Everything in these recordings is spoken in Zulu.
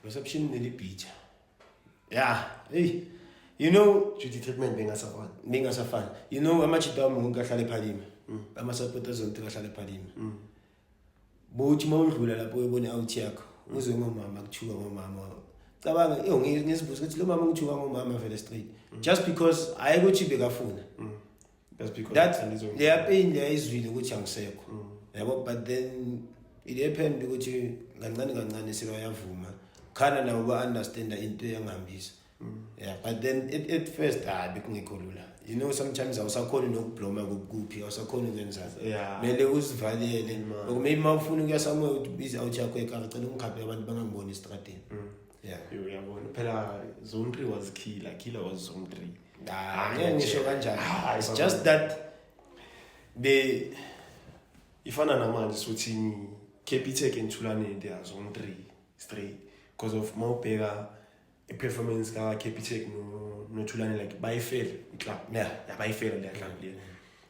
reception nelibhitha hey you know duty treatment bengasafani you know amachita wami ahlala ePhalima ama supporters onke ahlala ePhalima bothi mawudlula lapho uyibona out yakho uzwe ngomama kuthuka ngomama cabanga ngisibuza ukuthi lo mama ngithuka ngomama vele straight just because ayikuthi bekafuna that's because that pain izwile ukuthi angisekho yabo but then it happened ukuthi kancane sebeyavuma khana nabo ba understand into yangihambisa but then at first bekungekho lula you know sometimes awusakhona nokubloma kuphi awusakhona ukwenza mele usivalele maybe mawufuna ukuya somewhere ubize out yakho ekhaya ungikhaphe abantu bangangiboni estradini uyabona phela Zone 3 was killer was Zone 3 ngisho kanjani it's just that ifana namanje sothi Capitec and Thulane they are Zone 3 straight because of mawubheka performance ka Capitec no Thulane like bayifela club bayifela le club le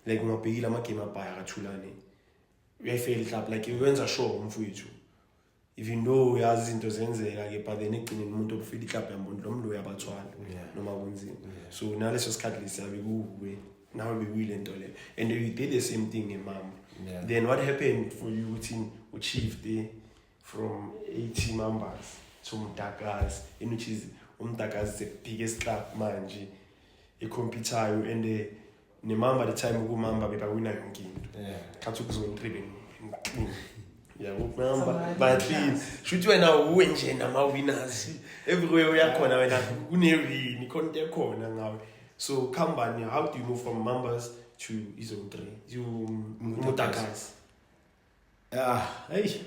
like ungabhekile ama game abhaya ka Thulane uyayifela club like iwenza show umfowethu even though uyazi izinto zenzeka ke but then egcineni umuntu obufila iclub yambona lo mlo uyabathwala noma kunzima so naleso sikhathi lesiyabe kuwe nawe bewile into le and you did the same thing ngemama then what happened for you ukuthi achieved from 80 members to Mdakazi which is Mdakazi the biggest club manje ecompetayo and nemamba the time ukumamba bebawina yonke into khathi ukuzona tribing ukumamba but shuthi wena uwe nje nama winners everywhere uyakhona wena kunewini content ekhona ngawe so Kambani how do you move from members to Zone 3 you Mdakazi hey